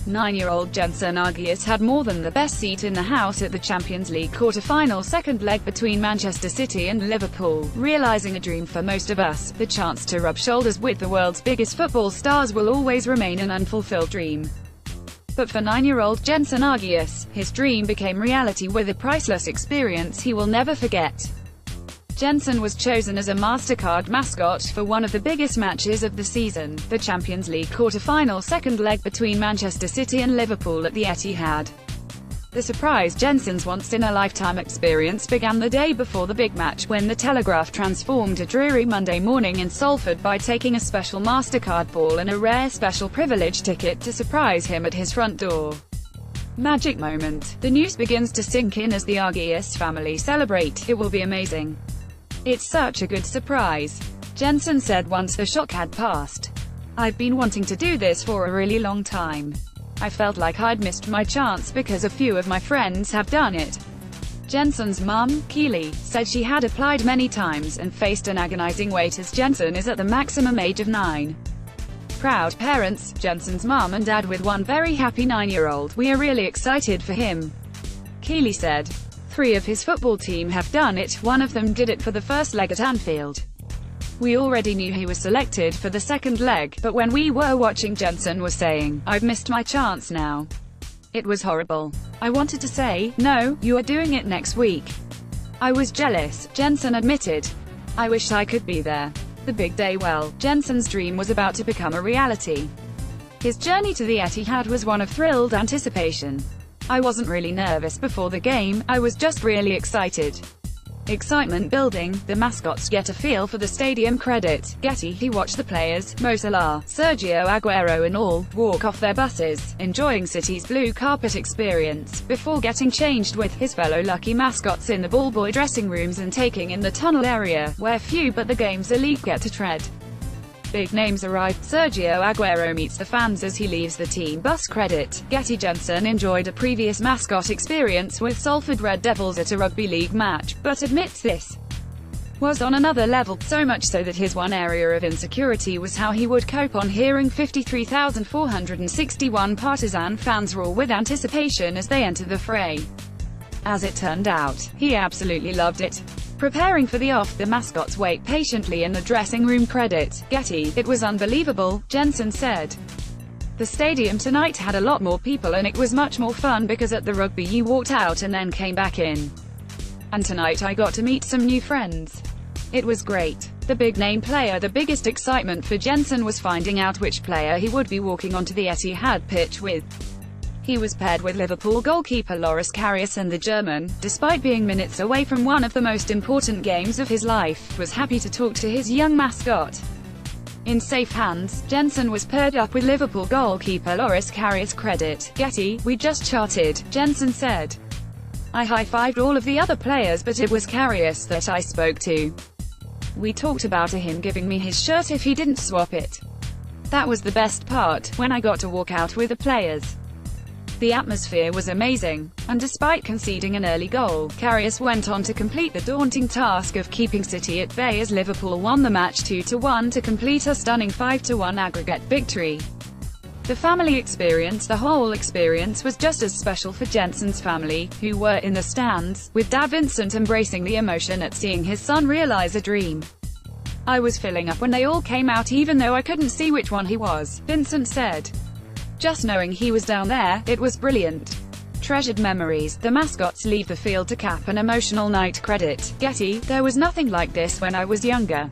9-year-old Jenson Agius had more than the best seat in the house at the Champions League quarter-final second leg between Manchester City and Liverpool. Realising a dream for most of us, the chance to rub shoulders with the world's biggest football stars will always remain an unfulfilled dream. But for 9-year-old Jenson Agius, his dream became reality with a priceless experience he will never forget. Jenson was chosen as a MasterCard mascot for one of the biggest matches of the season, the Champions League quarter-final second leg between Manchester City and Liverpool at the Etihad. The surprise Jenson's once-in-a-lifetime experience began the day before the big match, when the Telegraph transformed a dreary Monday morning in Salford by taking a special MasterCard ball and a rare special privilege ticket to surprise him at his front door. Magic moment. The news begins to sink in as the Agius family celebrate. It will be amazing. It's such a good surprise, Jenson said once the shock had passed. I've been wanting to do this for a really long time. I felt like I'd missed my chance because a few of my friends have done it. Jenson's mum, Keely, said she had applied many times and faced an agonizing wait as Jenson is at the maximum age of 9. Proud parents, Jenson's mum and dad with one very happy 9-year-old. We are really excited for him, Keely said. 3 of his football team have done it, one of them did it for the first leg at Anfield. We already knew he was selected for the second leg, but when we were watching, Jenson was saying, I've missed my chance now. It was horrible. I wanted to say, no, you are doing it next week. I was jealous, Jenson admitted. I wish I could be there. The big day. Well, Jenson's dream was about to become a reality. His journey to the Etihad was one of thrilled anticipation. I wasn't really nervous before the game, I was just really excited. Excitement building, the mascots get a feel for the stadium. Credit, Getty. He watched the players, Mo Salah, Sergio Aguero and all, walk off their buses, enjoying City's blue carpet experience, before getting changed with his fellow lucky mascots in the ballboy dressing rooms and taking in the tunnel area, where few but the game's elite get to tread. Big names arrived. Sergio Aguero meets the fans as he leaves the team bus. Credit, Getty. Jenson enjoyed a previous mascot experience with Salford Red Devils at a rugby league match, but admits this was on another level, so much so that his one area of insecurity was how he would cope on hearing 53,461 partisan fans roar with anticipation as they enter the fray. As it turned out, he absolutely loved it. Preparing for the off, the mascots wait patiently in the dressing room. Credit, Getty. It was unbelievable, Jenson said. The stadium tonight had a lot more people and it was much more fun because at the rugby you walked out and then came back in. And tonight I got to meet some new friends. It was great. The big name player. The biggest excitement for Jenson was finding out which player he would be walking onto the Etihad pitch with. He was paired with Liverpool goalkeeper Loris Karius, and the German, despite being minutes away from one of the most important games of his life, was happy to talk to his young mascot. In safe hands, Jenson was paired up with Liverpool goalkeeper Loris Karius. Credit, Getty. We just chatted, Jenson said. I high-fived all of the other players, but it was Karius that I spoke to. We talked about him giving me his shirt if he didn't swap it. That was the best part, when I got to walk out with the players. The atmosphere was amazing, and despite conceding an early goal, Karius went on to complete the daunting task of keeping City at bay as Liverpool won the match 2-1 to complete a stunning 5-1 aggregate victory. The family experience. The whole experience was just as special for Jenson's family, who were in the stands, with Dad Vincent embracing the emotion at seeing his son realize a dream. I was filling up when they all came out even though I couldn't see which one he was, Vincent said. Just knowing he was down there, it was brilliant. Treasured memories. The mascots leave the field to cap an emotional night. Credit, Getty. There was nothing like this when I was younger.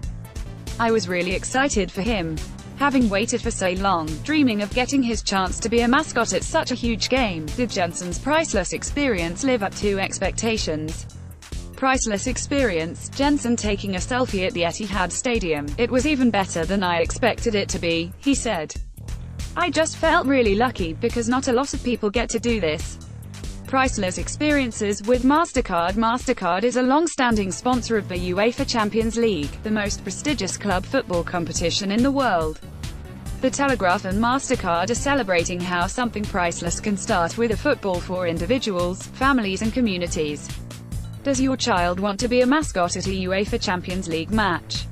I was really excited for him. Having waited for so long, dreaming of getting his chance to be a mascot at such a huge game. Did Jenson's priceless experience live up to expectations? Priceless experience. Jenson taking a selfie at the Etihad Stadium. It was even better than I expected it to be, he said. I just felt really lucky, because not a lot of people get to do this. Priceless experiences with MasterCard. MasterCard is a long-standing sponsor of the UEFA Champions League, the most prestigious club football competition in the world. The Telegraph and MasterCard are celebrating how something priceless can start with a football for individuals, families and communities. Does your child want to be a mascot at a UEFA Champions League match?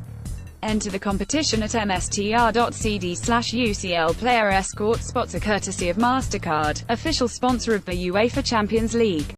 Enter the competition at mstr.cd/UCL. Player escort spots are courtesy of MasterCard, official sponsor of the UEFA Champions League.